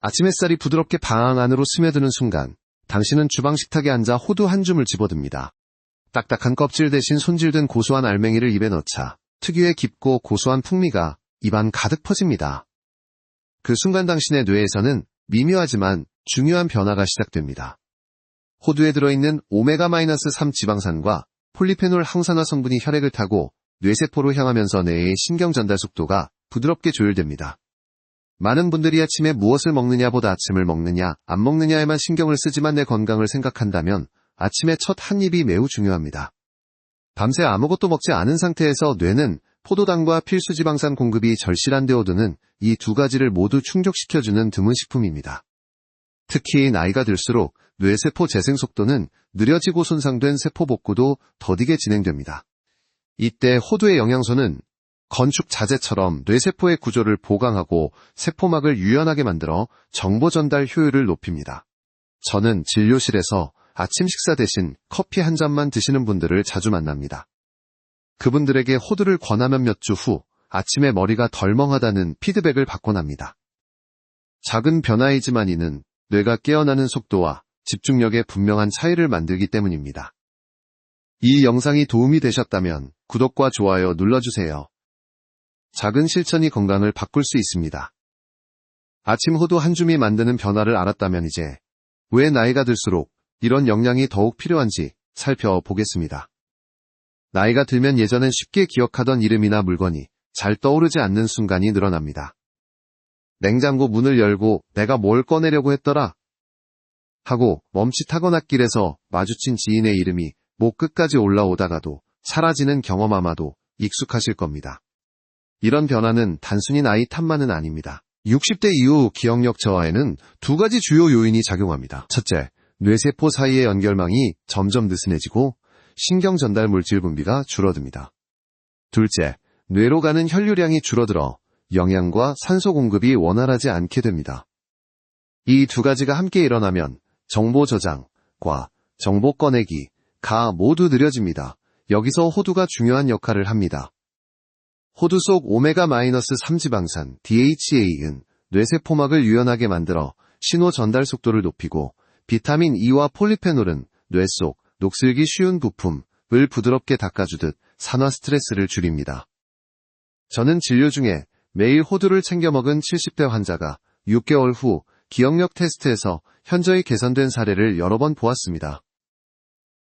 아침 햇살이 부드럽게 방 안으로 스며드는 순간 당신은 주방 식탁에 앉아 호두 한 줌을 집어듭니다. 딱딱한 껍질 대신 손질된 고소한 알맹이를 입에 넣자 특유의 깊고 고소한 풍미가 입안 가득 퍼집니다. 그 순간 당신의 뇌에서는 미묘하지만 중요한 변화가 시작됩니다. 호두에 들어있는 오메가-3 지방산과 폴리페놀 항산화 성분이 혈액을 타고 뇌세포로 향하면서 뇌의 신경 전달 속도가 부드럽게 조율됩니다. 많은 분들이 아침에 무엇을 먹느냐보다 아침을 먹느냐 안 먹느냐에만 신경을 쓰지만 내 건강을 생각한다면 아침의 첫 한 입이 매우 중요합니다. 밤새 아무것도 먹지 않은 상태에서 뇌는 포도당과 필수지방산 공급이 절실한데 호두는 이 두 가지를 모두 충족시켜주는 드문 식품입니다. 특히 나이가 들수록 뇌세포 재생 속도는 느려지고 손상된 세포 복구도 더디게 진행됩니다. 이때 호두의 영양소는 건축 자재처럼 뇌세포의 구조를 보강하고 세포막을 유연하게 만들어 정보 전달 효율을 높입니다. 저는 진료실에서 아침 식사 대신 커피 한 잔만 드시는 분들을 자주 만납니다. 그분들에게 호두를 권하면 몇 주 후 아침에 머리가 덜 멍하다는 피드백을 받곤 합니다. 작은 변화이지만 이는 뇌가 깨어나는 속도와 집중력에 분명한 차이를 만들기 때문입니다. 이 영상이 도움이 되셨다면 구독과 좋아요 눌러주세요. 작은 실천이 건강을 바꿀 수 있습니다. 아침 호두 한 줌이 만드는 변화를 알았다면 이제 왜 나이가 들수록 이런 영양이 더욱 필요한지 살펴보겠습니다. 나이가 들면 예전엔 쉽게 기억하던 이름이나 물건이 잘 떠오르지 않는 순간이 늘어납니다. 냉장고 문을 열고 내가 뭘 꺼내려고 했더라 하고 멈칫하거나 길에서 마주친 지인의 이름이 목 끝까지 올라오다가도 사라지는 경험 아마도 익숙하실 겁니다. 이런 변화는 단순히 나이 탓만은 아닙니다. 60대 이후 기억력 저하에는 두 가지 주요 요인이 작용합니다. 첫째, 뇌세포 사이의 연결망이 점점 느슨해지고 신경 전달 물질 분비가 줄어듭니다. 둘째, 뇌로 가는 혈류량이 줄어들어 영양과 산소 공급이 원활하지 않게 됩니다. 이 두 가지가 함께 일어나면 정보 저장과 정보 꺼내기가 모두 느려집니다. 여기서 호두가 중요한 역할을 합니다. 호두 속 오메가-3 지방산 DHA은 뇌세포막을 유연하게 만들어 신호 전달 속도를 높이고 비타민 E와 폴리페놀은 뇌 속 녹슬기 쉬운 부품을 부드럽게 닦아주듯 산화 스트레스를 줄입니다. 저는 진료 중에 매일 호두를 챙겨 먹은 70대 환자가 6개월 후 기억력 테스트에서 현저히 개선된 사례를 여러 번 보았습니다.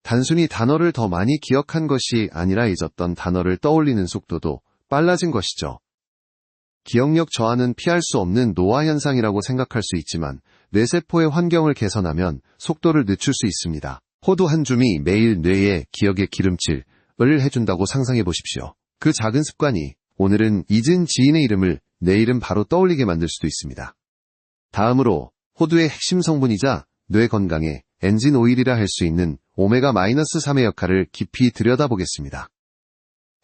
단순히 단어를 더 많이 기억한 것이 아니라 잊었던 단어를 떠올리는 속도도 빨라진 것이죠. 기억력 저하는 피할 수 없는 노화 현상이라고 생각할 수 있지만 뇌세포의 환경을 개선하면 속도를 늦출 수 있습니다. 호두 한 줌이 매일 뇌에 기억의 기름칠을 해준다고 상상해 보십시오. 그 작은 습관이 오늘은 잊은 지인의 이름을 내일은 바로 떠올리게 만들 수도 있습니다. 다음으로 호두의 핵심 성분이자 뇌 건강의 엔진 오일이라 할 수 있는 오메가-3의 역할을 깊이 들여다보겠습니다.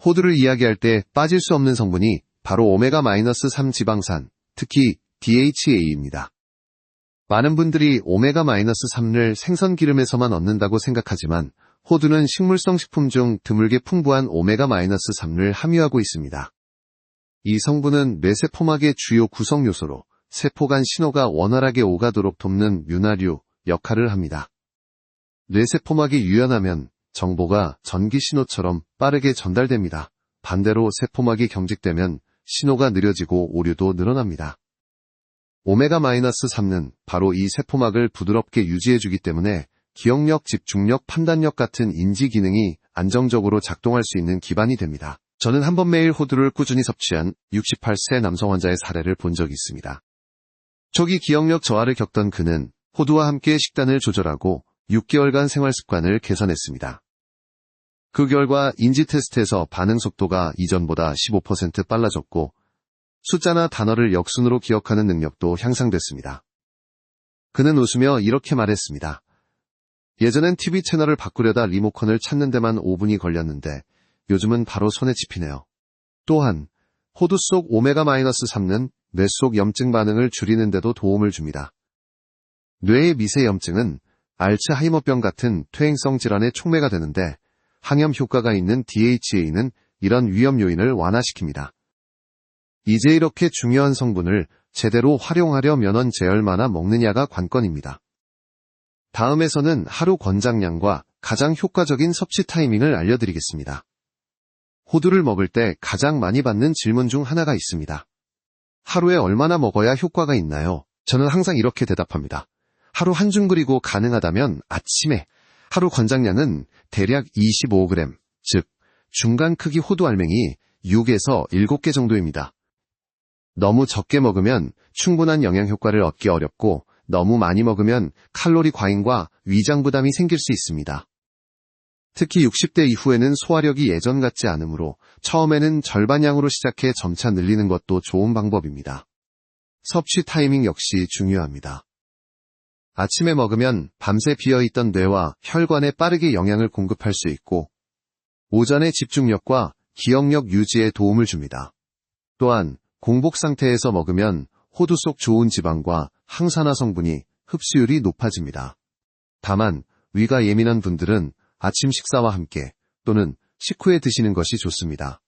호두를 이야기할 때 빠질 수 없는 성분이 바로 오메가-3 지방산, 특히 DHA입니다. 많은 분들이 오메가-3를 생선 기름에서만 얻는다고 생각하지만 호두는 식물성 식품 중 드물게 풍부한 오메가-3를 함유하고 있습니다. 이 성분은 뇌세포막의 주요 구성 요소로 세포 간 신호가 원활하게 오가도록 돕는 윤활유 역할을 합니다. 뇌세포막이 유연하면 정보가 전기 신호처럼 빠르게 전달됩니다. 반대로 세포막이 경직되면 신호가 느려지고 오류도 늘어납니다. 오메가-3는 바로 이 세포막을 부드럽게 유지해주기 때문에 기억력, 집중력, 판단력 같은 인지 기능이 안정적으로 작동할 수 있는 기반이 됩니다. 저는 한 번 매일 호두를 꾸준히 섭취한 68세 남성 환자의 사례를 본 적이 있습니다. 초기 기억력 저하를 겪던 그는 호두와 함께 식단을 조절하고 6개월간 생활 습관을 개선했습니다. 그 결과 인지 테스트에서 반응 속도가 이전보다 15% 빨라졌고 숫자나 단어를 역순으로 기억하는 능력도 향상됐습니다. 그는 웃으며 이렇게 말했습니다. 예전엔 TV 채널을 바꾸려다 리모컨을 찾는 데만 5분이 걸렸는데 요즘은 바로 손에 집히네요. 또한 호두 속 오메가-3는 뇌 속 염증 반응을 줄이는 데도 도움을 줍니다. 뇌의 미세 염증은 알츠하이머병 같은 퇴행성 질환의 촉매가 되는데 항염 효과가 있는 DHA는 이런 위험 요인을 완화시킵니다. 이제 이렇게 중요한 성분을 제대로 활용하려면 언제 얼마나 먹느냐가 관건입니다. 다음에서는 하루 권장량과 가장 효과적인 섭취 타이밍을 알려드리겠습니다. 호두를 먹을 때 가장 많이 받는 질문 중 하나가 있습니다. 하루에 얼마나 먹어야 효과가 있나요? 저는 항상 이렇게 대답합니다. 하루 한 줌, 그리고 가능하다면 아침에. 하루 권장량은 대략 25g, 즉 중간 크기 호두 알맹이 6에서 7개 정도입니다. 너무 적게 먹으면 충분한 영양 효과를 얻기 어렵고, 너무 많이 먹으면 칼로리 과잉과 위장 부담이 생길 수 있습니다. 특히 60대 이후에는 소화력이 예전 같지 않으므로 처음에는 절반 양으로 시작해 점차 늘리는 것도 좋은 방법입니다. 섭취 타이밍 역시 중요합니다. 아침에 먹으면 밤새 비어있던 뇌와 혈관에 빠르게 영양을 공급할 수 있고, 오전의 집중력과 기억력 유지에 도움을 줍니다. 또한 공복 상태에서 먹으면 호두 속 좋은 지방과 항산화 성분이 흡수율이 높아집니다. 다만 위가 예민한 분들은 아침 식사와 함께 또는 식후에 드시는 것이 좋습니다.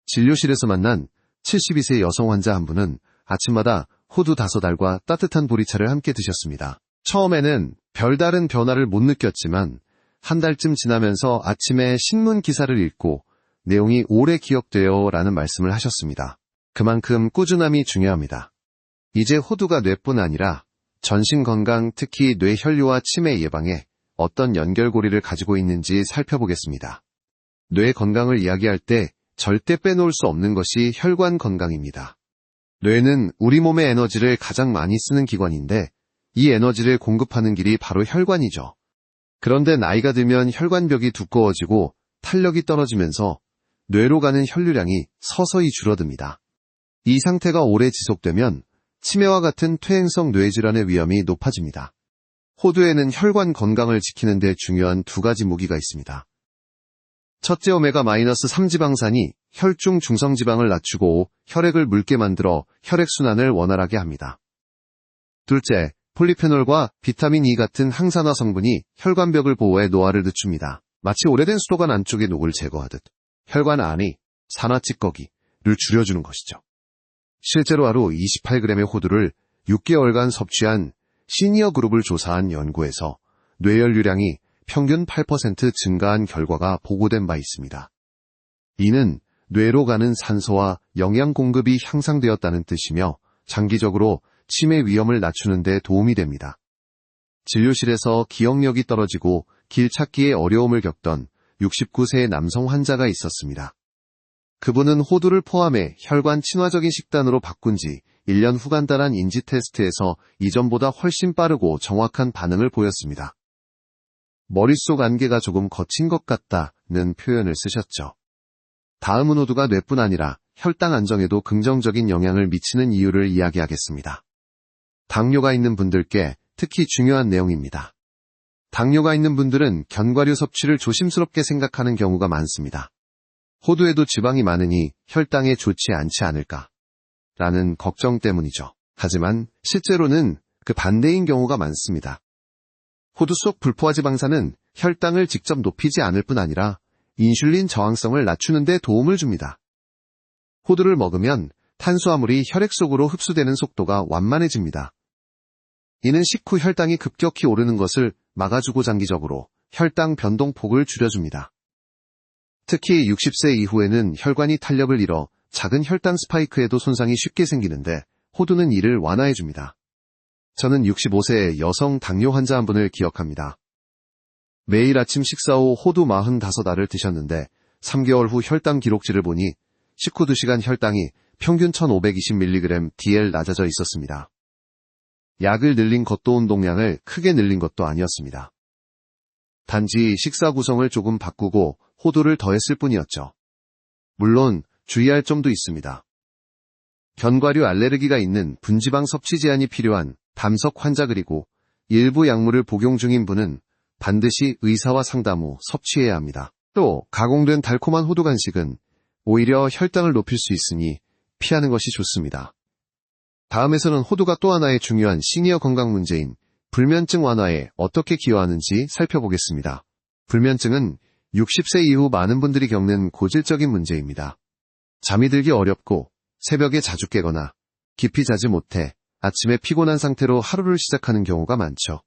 진료실에서 만난 72세 여성 환자 한 분은 아침마다 호두 5알과 따뜻한 보리차를 함께 드셨습니다. 처음에는 별다른 변화를 못 느꼈지만 한 달쯤 지나면서 아침에 신문 기사를 읽고 내용이 오래 기억돼요 라는 말씀을 하셨습니다. 그만큼 꾸준함이 중요합니다. 이제 호두가 뇌뿐 아니라 전신 건강, 특히 뇌혈류와 치매 예방에 어떤 연결고리를 가지고 있는지 살펴보겠습니다. 뇌 건강을 이야기할 때 절대 빼놓을 수 없는 것이 혈관 건강입니다. 뇌는 우리 몸의 에너지를 가장 많이 쓰는 기관인데, 이 에너지를 공급하는 길이 바로 혈관이죠. 그런데 나이가 들면 혈관벽이 두꺼워지고 탄력이 떨어지면서 뇌로 가는 혈류량이 서서히 줄어듭니다. 이 상태가 오래 지속되면 치매와 같은 퇴행성 뇌질환의 위험이 높아집니다. 호두에는 혈관 건강을 지키는 데 중요한 2가지 무기가 있습니다. 첫째, 오메가-3 지방산이 혈중 중성지방을 낮추고 혈액을 묽게 만들어 혈액순환을 원활하게 합니다. 둘째, 폴리페놀과 비타민 E 같은 항산화 성분이 혈관벽을 보호해 노화를 늦춥니다. 마치 오래된 수도관 안쪽의 녹을 제거하듯 혈관 안의 산화 찌꺼기를 줄여주는 것이죠. 실제로 하루 28g의 호두를 6개월간 섭취한 시니어 그룹을 조사한 연구에서 뇌혈류량이 평균 8% 증가한 결과가 보고된 바 있습니다. 이는 뇌로 가는 산소와 영양 공급이 향상되었다는 뜻이며 장기적으로 치매 위험을 낮추는 데 도움이 됩니다. 진료실에서 기억력이 떨어지고 길 찾기에 어려움을 겪던 69세의 남성 환자가 있었습니다. 그분은 호두를 포함해 혈관 친화적인 식단으로 바꾼 지 1년 후 간단한 인지 테스트에서 이전보다 훨씬 빠르고 정확한 반응을 보였습니다. 머릿속 안개가 조금 거친 것 같다는 표현을 쓰셨죠. 다음은 호두가 뇌뿐 아니라 혈당 안정에도 긍정적인 영향을 미치는 이유를 이야기하겠습니다. 당뇨가 있는 분들께 특히 중요한 내용입니다. 당뇨가 있는 분들은 견과류 섭취를 조심스럽게 생각하는 경우가 많습니다. 호두에도 지방이 많으니 혈당에 좋지 않지 않을까 라는 걱정 때문이죠. 하지만 실제로는 그 반대인 경우가 많습니다. 호두 속 불포화지방산은 혈당을 직접 높이지 않을 뿐 아니라 인슐린 저항성을 낮추는 데 도움을 줍니다. 호두를 먹으면 탄수화물이 혈액 속으로 흡수되는 속도가 완만해집니다. 이는 식후 혈당이 급격히 오르는 것을 막아주고 장기적으로 혈당 변동폭을 줄여줍니다. 특히 60세 이후에는 혈관이 탄력을 잃어 작은 혈당 스파이크에도 손상이 쉽게 생기는데 호두는 이를 완화해줍니다. 저는 65세의 여성 당뇨 환자 한 분을 기억합니다. 매일 아침 식사 후 호두 45알을 드셨는데 3개월 후 혈당 기록지를 보니 식후 2시간 혈당이 평균 1520mg DL 낮아져 있었습니다. 약을 늘린 것도 운동량을 크게 늘린 것도 아니었습니다. 단지 식사 구성을 조금 바꾸고 호두를 더했을 뿐이었죠. 물론 주의할 점도 있습니다. 견과류 알레르기가 있는 분지방 섭취 제한이 필요한 담석 환자 그리고 일부 약물을 복용 중인 분은 반드시 의사와 상담 후 섭취해야 합니다. 또 가공된 달콤한 호두 간식은 오히려 혈당을 높일 수 있으니 피하는 것이 좋습니다. 다음에서는 호두가 또 하나의 중요한 시니어 건강 문제인 불면증 완화에 어떻게 기여하는지 살펴보겠습니다. 불면증은 60세 이후 많은 분들이 겪는 고질적인 문제입니다. 잠이 들기 어렵고 새벽에 자주 깨거나 깊이 자지 못해 아침에 피곤한 상태로 하루를 시작하는 경우가 많죠.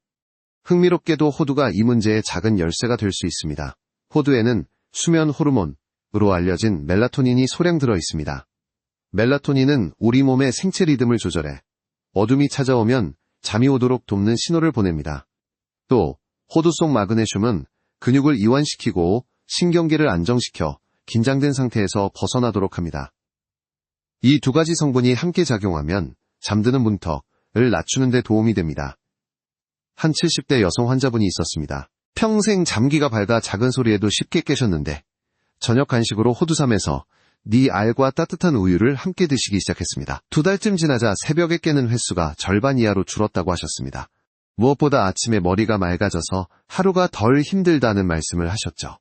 흥미롭게도 호두가 이 문제의 작은 열쇠가 될 수 있습니다. 호두에는 수면 호르몬으로 알려진 멜라토닌이 소량 들어 있습니다. 멜라토닌은 우리 몸의 생체 리듬을 조절해 어둠이 찾아오면 잠이 오도록 돕는 신호를 보냅니다. 또 호두 속 마그네슘은 근육을 이완시키고 신경계를 안정시켜 긴장된 상태에서 벗어나도록 합니다. 이 두 가지 성분이 함께 작용하면 잠드는 문턱을 낮추는 데 도움이 됩니다. 한 70대 여성 환자분이 있었습니다. 평생 잠기가 밝아 작은 소리에도 쉽게 깨셨는데 저녁 간식으로 호두삼에서 네 알과 따뜻한 우유를 함께 드시기 시작했습니다. 2달쯤 지나자 새벽에 깨는 횟수가 절반 이하로 줄었다고 하셨습니다. 무엇보다 아침에 머리가 맑아져서 하루가 덜 힘들다는 말씀을 하셨죠.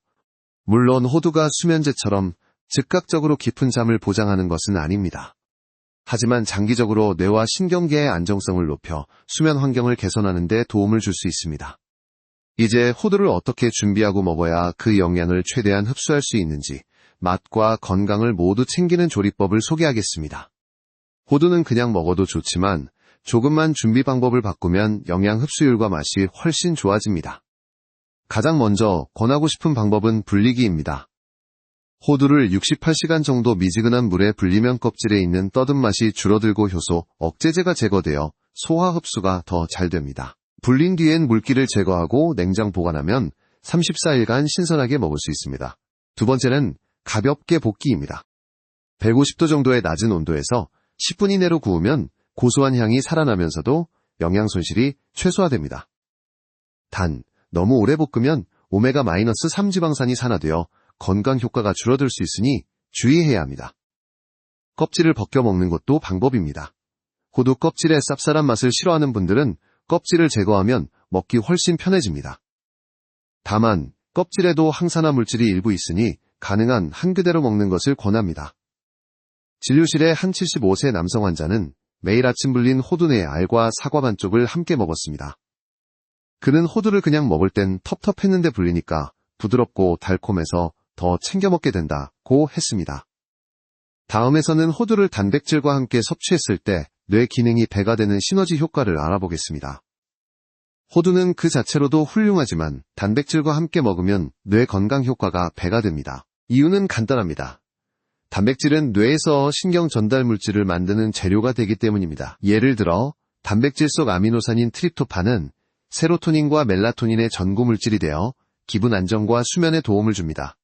물론 호두가 수면제처럼 즉각적으로 깊은 잠을 보장하는 것은 아닙니다. 하지만 장기적으로 뇌와 신경계의 안정성을 높여 수면 환경을 개선하는 데 도움을 줄 수 있습니다. 이제 호두를 어떻게 준비하고 먹어야 그 영양을 최대한 흡수할 수 있는지 맛과 건강을 모두 챙기는 조리법을 소개하겠습니다. 호두는 그냥 먹어도 좋지만 조금만 준비 방법을 바꾸면 영양 흡수율과 맛이 훨씬 좋아집니다. 가장 먼저 권하고 싶은 방법은 불리기입니다. 호두를 68시간 정도 미지근한 물에 불리면 껍질에 있는 떠든 맛이 줄어들고 효소, 억제제가 제거되어 소화 흡수가 더 잘 됩니다. 불린 뒤엔 물기를 제거하고 냉장 보관하면 34일간 신선하게 먹을 수 있습니다. 두 번째는 가볍게 볶기입니다. 150도 정도의 낮은 온도에서 10분 이내로 구우면 고소한 향이 살아나면서도 영양 손실이 최소화됩니다. 단, 너무 오래 볶으면 오메가-3 지방산이 산화되어 건강 효과가 줄어들 수 있으니 주의해야 합니다. 껍질을 벗겨 먹는 것도 방법입니다. 호두 껍질의 쌉쌀한 맛을 싫어하는 분들은 껍질을 제거하면 먹기 훨씬 편해집니다. 다만 껍질에도 항산화 물질이 일부 있으니 가능한 한 그대로 먹는 것을 권합니다. 진료실의 한 75세 남성 환자는 매일 아침 불린 호두 내 알과 사과 반쪽을 함께 먹었습니다. 그는 호두를 그냥 먹을 땐 텁텁했는데 불리니까 부드럽고 달콤해서 더 챙겨 먹게 된다고 했습니다. 다음에서는 호두를 단백질과 함께 섭취했을 때 뇌 기능이 배가 되는 시너지 효과를 알아보겠습니다. 호두는 그 자체로도 훌륭하지만 단백질과 함께 먹으면 뇌 건강 효과가 배가 됩니다. 이유는 간단합니다. 단백질은 뇌에서 신경 전달 물질을 만드는 재료가 되기 때문입니다. 예를 들어 단백질 속 아미노산인 트립토판은 세로토닌과 멜라토닌의 전구 물질이 되어 기분 안정과 수면에 도움을 줍니다.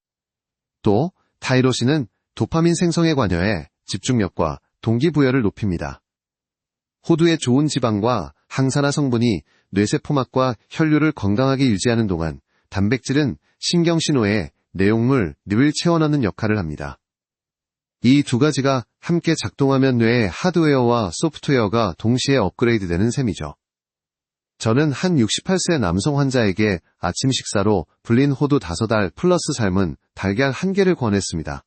또 타이로신은 도파민 생성에 관여해 집중력과 동기부여를 높입니다. 호두의 좋은 지방과 항산화 성분이 뇌세포막과 혈류를 건강하게 유지하는 동안 단백질은 신경신호에 내용물, 뇌를 채워넣는 역할을 합니다. 이 두 가지가 함께 작동하면 뇌의 하드웨어와 소프트웨어가 동시에 업그레이드되는 셈이죠. 저는 한 68세 남성 환자에게 아침 식사로 불린 호두 5알 플러스 삶은 달걀 1개를 권했습니다.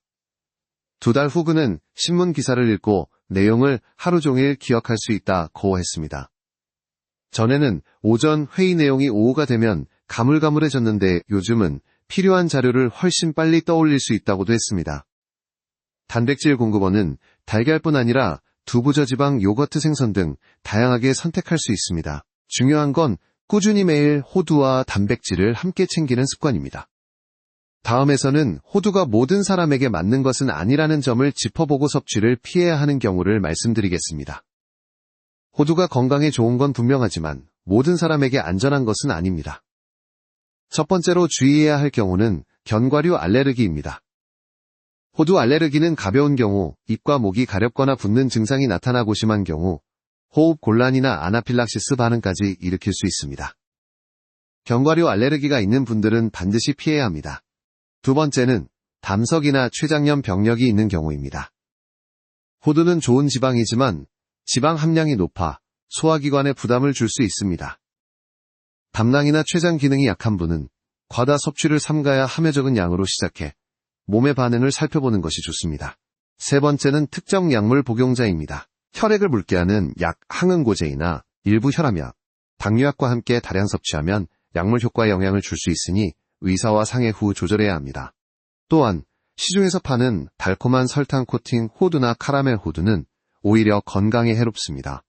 2달 후 그는 신문 기사를 읽고 내용을 하루 종일 기억할 수 있다고 했습니다. 전에는 오전 회의 내용이 오후가 되면 가물가물해졌는데 요즘은 필요한 자료를 훨씬 빨리 떠올릴 수 있다고도 했습니다. 단백질 공급원은 달걀뿐 아니라 두부저지방 요거트 생선 등 다양하게 선택할 수 있습니다. 중요한 건 꾸준히 매일 호두와 단백질을 함께 챙기는 습관입니다. 다음에서는 호두가 모든 사람에게 맞는 것은 아니라는 점을 짚어보고 섭취를 피해야 하는 경우를 말씀드리겠습니다. 호두가 건강에 좋은 건 분명하지만 모든 사람에게 안전한 것은 아닙니다. 첫 번째로 주의해야 할 경우는 견과류 알레르기입니다. 호두 알레르기는 가벼운 경우, 입과 목이 가렵거나 붓는 증상이 나타나고 심한 경우, 호흡 곤란이나 아나필락시스 반응까지 일으킬 수 있습니다. 견과류 알레르기가 있는 분들은 반드시 피해야 합니다. 두 번째는 담석이나 췌장염 병력이 있는 경우입니다. 호두는 좋은 지방이지만 지방 함량이 높아 소화기관에 부담을 줄 수 있습니다. 담낭이나 췌장 기능이 약한 분은 과다 섭취를 삼가야 하며 적은 양으로 시작해 몸의 반응을 살펴보는 것이 좋습니다. 세 번째는 특정 약물 복용자입니다. 혈액을 묽게 하는 약 항응고제이나 일부 혈압약, 당뇨약과 함께 다량 섭취하면 약물 효과에 영향을 줄 수 있으니 의사와 상의 후 조절해야 합니다. 또한 시중에서 파는 달콤한 설탕 코팅 호두나 카라멜 호두는 오히려 건강에 해롭습니다.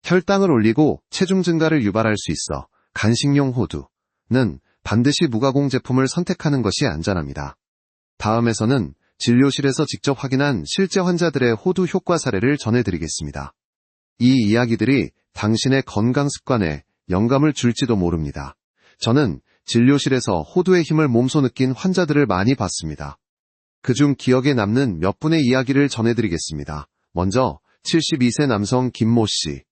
혈당을 올리고 체중 증가를 유발할 수 있어 간식용 호두는 반드시 무가공 제품을 선택하는 것이 안전합니다. 다음에서는 진료실에서 직접 확인한 실제 환자들의 호두 효과 사례를 전해드리겠습니다. 이 이야기들이 당신의 건강 습관에 영감을 줄지도 모릅니다. 저는 진료실에서 호두의 힘을 몸소 느낀 환자들을 많이 봤습니다. 그중 기억에 남는 몇 분의 이야기를 전해드리겠습니다. 먼저 72세 남성 김모 씨.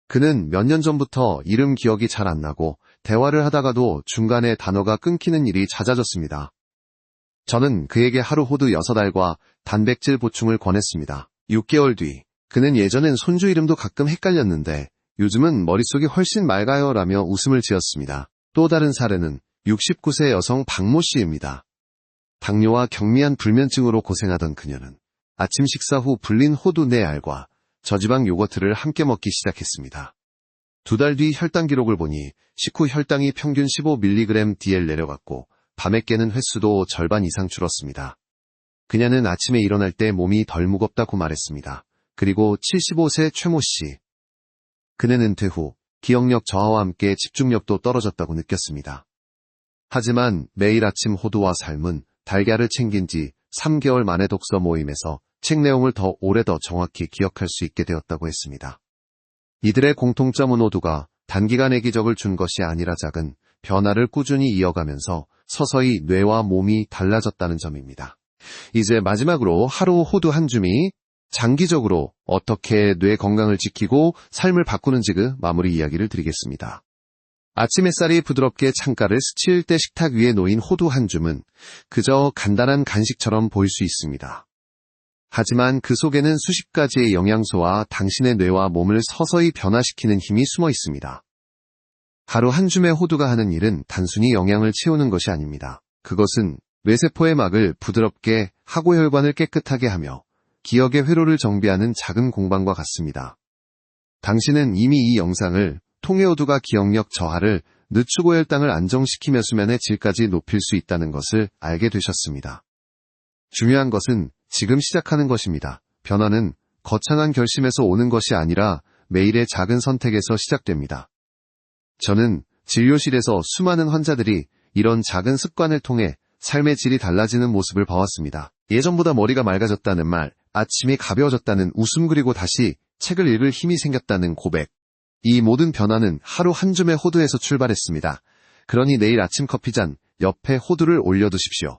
그는 몇 년 전부터 이름 기억이 잘 안 나고 대화를 하다가도 중간에 단어가 끊기는 일이 잦아졌습니다. 저는 그에게 하루 호두 6알과 단백질 보충을 권했습니다. 6개월 뒤, 그는 예전엔 손주 이름도 가끔 헷갈렸는데 요즘은 머릿속이 훨씬 맑아요 라며 웃음을 지었습니다. 또 다른 사례는 69세 여성 박모 씨입니다. 당뇨와 경미한 불면증으로 고생하던 그녀는 아침 식사 후 불린 호두 4알과 저지방 요거트를 함께 먹기 시작했습니다. 2달 뒤 혈당 기록을 보니 식후 혈당이 평균 15mg/dl 내려갔고 밤에 깨는 횟수도 절반 이상 줄었습니다. 그녀는 아침에 일어날 때 몸이 덜 무겁다고 말했습니다. 그리고 75세 최모 씨. 그는 은퇴 후 기억력 저하와 함께 집중력도 떨어졌다고 느꼈습니다. 하지만 매일 아침 호두와 삶은 달걀을 챙긴 지 3개월 만에 독서 모임에서 책 내용을 더 오래 더 정확히 기억할 수 있게 되었다고 했습니다. 이들의 공통점은 호두가 단기간의 기적을 준 것이 아니라 작은 변화를 꾸준히 이어가면서 서서히 뇌와 몸이 달라졌다는 점입니다. 이제 마지막으로 하루 호두 한 줌이 장기적으로 어떻게 뇌 건강을 지키고 삶을 바꾸는지 그 마무리 이야기를 드리겠습니다. 아침 햇살이 부드럽게 창가를 스칠 때 식탁 위에 놓인 호두 한 줌은 그저 간단한 간식처럼 보일 수 있습니다. 하지만 그 속에는 수십 가지의 영양소와 당신의 뇌와 몸을 서서히 변화시키는 힘이 숨어 있습니다. 하루 한 줌의 호두가 하는 일은 단순히 영양을 채우는 것이 아닙니다. 그것은 뇌세포의 막을 부드럽게 하고 혈관을 깨끗하게 하며 기억의 회로를 정비하는 작은 공방과 같습니다. 당신은 이미 이 영상을 통해 호두가 기억력 저하를 늦추고 혈당을 안정시키며 수면의 질까지 높일 수 있다는 것을 알게 되셨습니다. 중요한 것은 지금 시작하는 것입니다. 변화는 거창한 결심에서 오는 것이 아니라 매일의 작은 선택에서 시작됩니다. 저는 진료실에서 수많은 환자들이 이런 작은 습관을 통해 삶의 질이 달라지는 모습을 봐왔습니다. 예전보다 머리가 맑아졌다는 말, 아침이 가벼워졌다는 웃음 그리고 다시 책을 읽을 힘이 생겼다는 고백. 이 모든 변화는 하루 한 줌의 호두에서 출발했습니다. 그러니 내일 아침 커피잔 옆에 호두를 올려두십시오.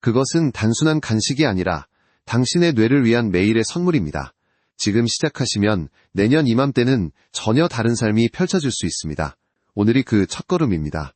그것은 단순한 간식이 아니라 당신의 뇌를 위한 매일의 선물입니다. 지금 시작하시면 내년 이맘때는 전혀 다른 삶이 펼쳐질 수 있습니다. 오늘이 그 첫걸음입니다.